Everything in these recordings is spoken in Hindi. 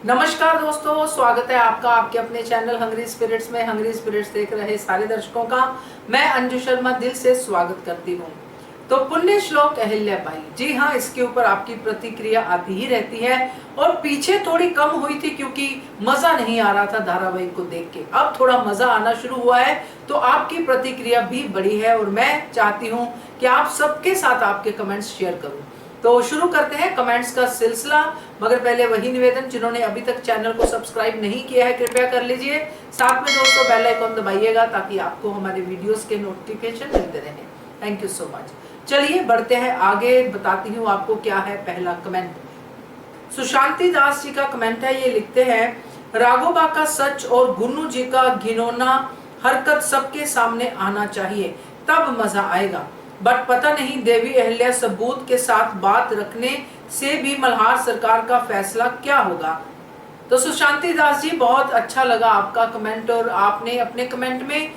नमस्कार दोस्तों, स्वागत है आपका आपके अपने चैनल हंग्री स्पिरिट्स में। हंग्री स्पिरिट्स देख रहे सारे दर्शकों का मैं अंजू शर्मा दिल से स्वागत करती हूँ। तो पुण्य श्लोक अहिल्याबाई, जी हाँ, इसके ऊपर आपकी प्रतिक्रिया आती ही रहती है और पीछे थोड़ी कम हुई थी क्योंकि मजा नहीं आ रहा था धारावाहिक को देख के। अब थोड़ा मजा आना शुरू हुआ है तो आपकी प्रतिक्रिया भी बढ़ी है और मैं चाहती हूँ कि आप सबके साथ आपके कमेंट्स शेयर करूँ। तो शुरू करते हैं कमेंट्स का सिलसिला, मगर पहले वही निवेदन, जिन्होंने अभी तक चैनल को सब्सक्राइब नहीं किया है कृपया कर लीजिए। साथ में दोस्तों बेल आइकन दबाइएगा ताकि आपको हमारे वीडियोस के नोटिफिकेशन मिलते रहें। Thank you so much. चलिए बढ़ते हैं आगे, बताती हूँ आपको क्या है पहला कमेंट। सुशांति दास जी का कमेंट है, ये लिखते हैं, राघोबा का सच और गुन्नू जी का घिनौना हरकत सबके सामने आना चाहिए, तब मजा आएगा। बट पता नहीं देवी अहिल्या सबूत के साथ बात रखने से भी मल्हार सरकार का फैसला क्या होगा। तो सुशांति दास जी, बहुत अच्छा लगा आपका कमेंट और आपने अपने कमेंट में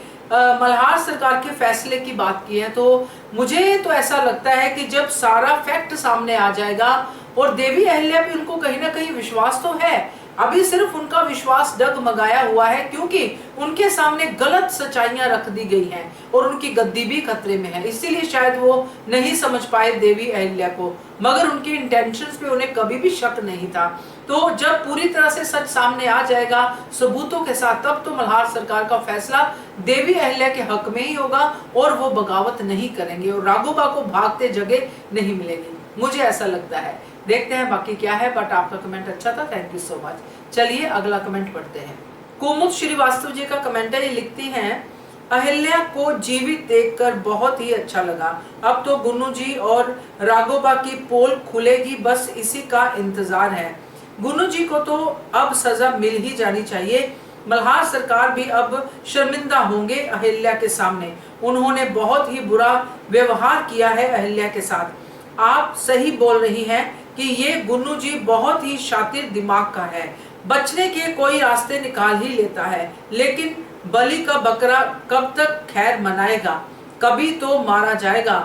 मल्हार सरकार के फैसले की बात की है। तो मुझे तो ऐसा लगता है कि जब सारा फैक्ट सामने आ जाएगा और देवी अहिल्या भी उनको कहीं ना कहीं विश्वास तो है, अभी सिर्फ उनका विश्वास डगमगाया हुआ है क्योंकि उनके सामने गलत सच्चाइयां रख दी गई हैं और उनकी गद्दी भी खतरे में है, इसीलिए शायद वो नहीं समझ पाए देवी अहिल्या को, मगर उनके इंटेंशंस पे उन्हें कभी भी शक नहीं था। तो जब पूरी तरह से सच सामने आ जाएगा सबूतों के साथ, तब तो मल्हार सरकार का फैसला देवी अहिल्या के हक में ही होगा और वो बगावत नहीं करेंगे और राघोबा को भागते जगह नहीं मिलेगी, मुझे ऐसा लगता है। देखते हैं बाकी क्या है, बट आपका कमेंट अच्छा था, थैंक यू सो मच। चलिए अगला कमेंट पढ़ते हैं। कुमुद श्रीवास्तव जी का कमेंट है, ये लिखती हैं, अहिल्या को जीवित देखकर बहुत ही अच्छा लगा। अब तो गुन्नू जी और राघोबा की पोल खुलेगी, बस इसी का इंतजार है। गुन्नू जी को तो अब सजा मिल ही जानी चाहिए। मल्हार सरकार भी अब शर्मिंदा होंगे अहिल्या के सामने, उन्होंने बहुत ही बुरा व्यवहार किया है अहिल्या के साथ। आप सही बोल रही हैं कि ये गुन्नू जी बहुत ही शातिर दिमाग का है, बचने के कोई रास्ते निकाल ही लेता है, लेकिन बलि का बकरा कब तक खैर मनाएगा, कभी तो मारा जाएगा,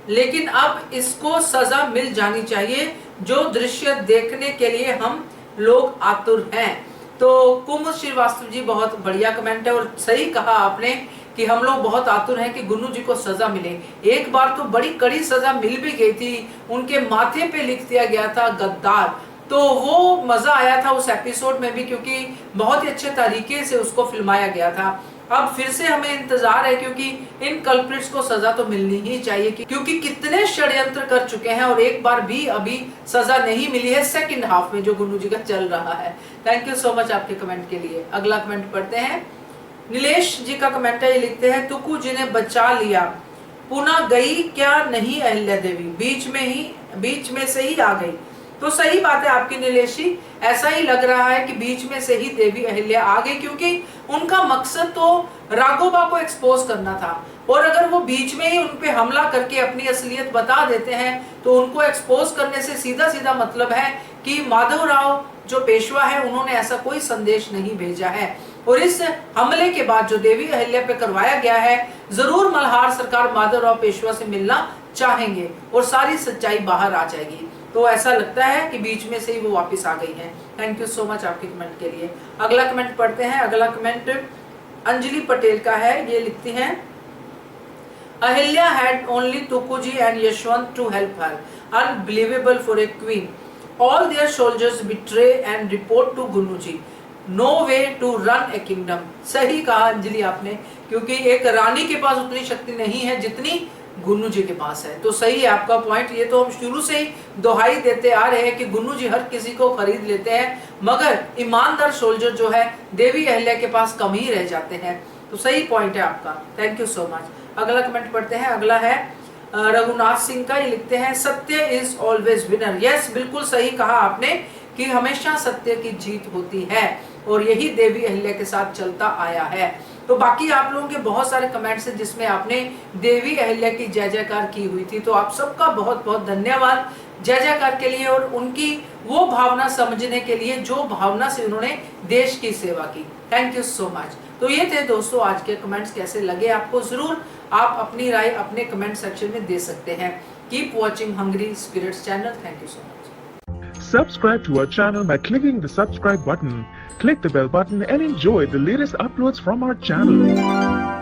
लेकिन अब इसको सजा मिल जानी चाहिए, जो दृश्य देखने के लिए हम लोग आतुर हैं। तो कुमुद श्रीवास्तव जी, बहुत बढ़िया कमेंट है और सही कहा आपने कि हम लोग बहुत आतुर हैं कि गुन्नू जी को सजा मिले। एक बार तो बड़ी कड़ी सजा मिल भी गई थी, उनके माथे पे लिख दिया गया था गद्दार, तो वो मजा आया था उस एपिसोड में भी क्योंकि बहुत ही अच्छे तरीके से उसको फिल्माया गया था। अब फिर से हमें इंतजार है क्योंकि इन कल्प्रिट्स को सजा तो मिलनी ही चाहिए, क्योंकि कितने षड्यंत्र कर चुके हैं और एक बार भी अभी सजा नहीं मिली है सेकंड हाफ में जो गुन्नू जी का चल रहा है। थैंक यू सो मच आपके कमेंट के लिए। अगला कमेंट पढ़ते हैं। नीलेश जी का कमेंट है, ये लिखते हैं, तुकु जी ने बचा लिया, पुनः गई क्या नहीं अहिल्या देवी, बीच में से ही आ गई। तो सही बात है आपकी नीलेश जी, ऐसा ही लग रहा है कि बीच में से ही देवी अहिल्या आ गई क्योंकि उनका मकसद तो राघोबा को एक्सपोज करना था और अगर वो बीच में ही उनपे हमला करके अपनी असलियत बता देते हैं तो उनको एक्सपोज करने से सीधा सीधा मतलब है कि माधवराव जो पेशवा है उन्होंने ऐसा कोई संदेश नहीं भेजा है और इस हमले के बाद जो देवी अहिल्या पे करवाया गया है, जरूर मल्हार सरकार माधवराव पेशवा से मिलना चाहेंगे और सारी सच्चाई बाहर आ जाएगी। तो ऐसा लगता है कि बीच में से ही वो वापस आ गई हैं। थैंक यू सो मच आपके कमेंट के लिए। अगला कमेंट पढ़ते हैं। अगला कमेंट अंजलि पटेल का है, ये लिखती हैं, Ahilya had only Tukuji and Yashwant to help her. Unbelievable for a queen. All their soldiers betray and report to Gunnuji. No way to run a kingdom. सही कहा अंजलि आपने, क्योंकि एक रानी के पास उतनी शक्ति नहीं है जितनी गुन्नू जी के पास है। तो सही है आपका पॉइंट, ये तो हम शुरू से ही दोहाई देते आ रहे हैं कि गुन्नू जी हर किसी को खरीद लेते हैं, मगर ईमानदार सोल्जर जो है देवी अहिल्या के पास कम ही रह जाते हैं। तो सही पॉइंट है आपका, थैंक यू सो मच। अगला कमेंट पढ़ते हैं। अगला है रघुनाथ सिंह का, ये लिखते हैं, सत्य इज ऑलवेज विनर। यस, बिल्कुल सही कहा आपने कि हमेशा सत्य की जीत होती है और यही देवी अहिल्या के साथ चलता आया है। तो बाकी आप लोगों के बहुत सारे कमेंट्स हैं जिसमें आपने देवी अहिल्या की जय जयकार की हुई थी, तो आप सबका बहुत बहुत धन्यवाद जय जयकार के लिए और उनकी वो भावना समझने के लिए जो भावना से उन्होंने देश की सेवा की। Thank you so much. तो ये थे दोस्तों आज के कमेंट्स, कैसे लगे आपको जरूर आप अपनी राय अपने कमेंट सेक्शन में दे सकते हैं। Keep watching hungry spirits channel. Thank you so much. Subscribe to our channel by clicking the subscribe button. Click the bell button and enjoy the latest uploads from our channel.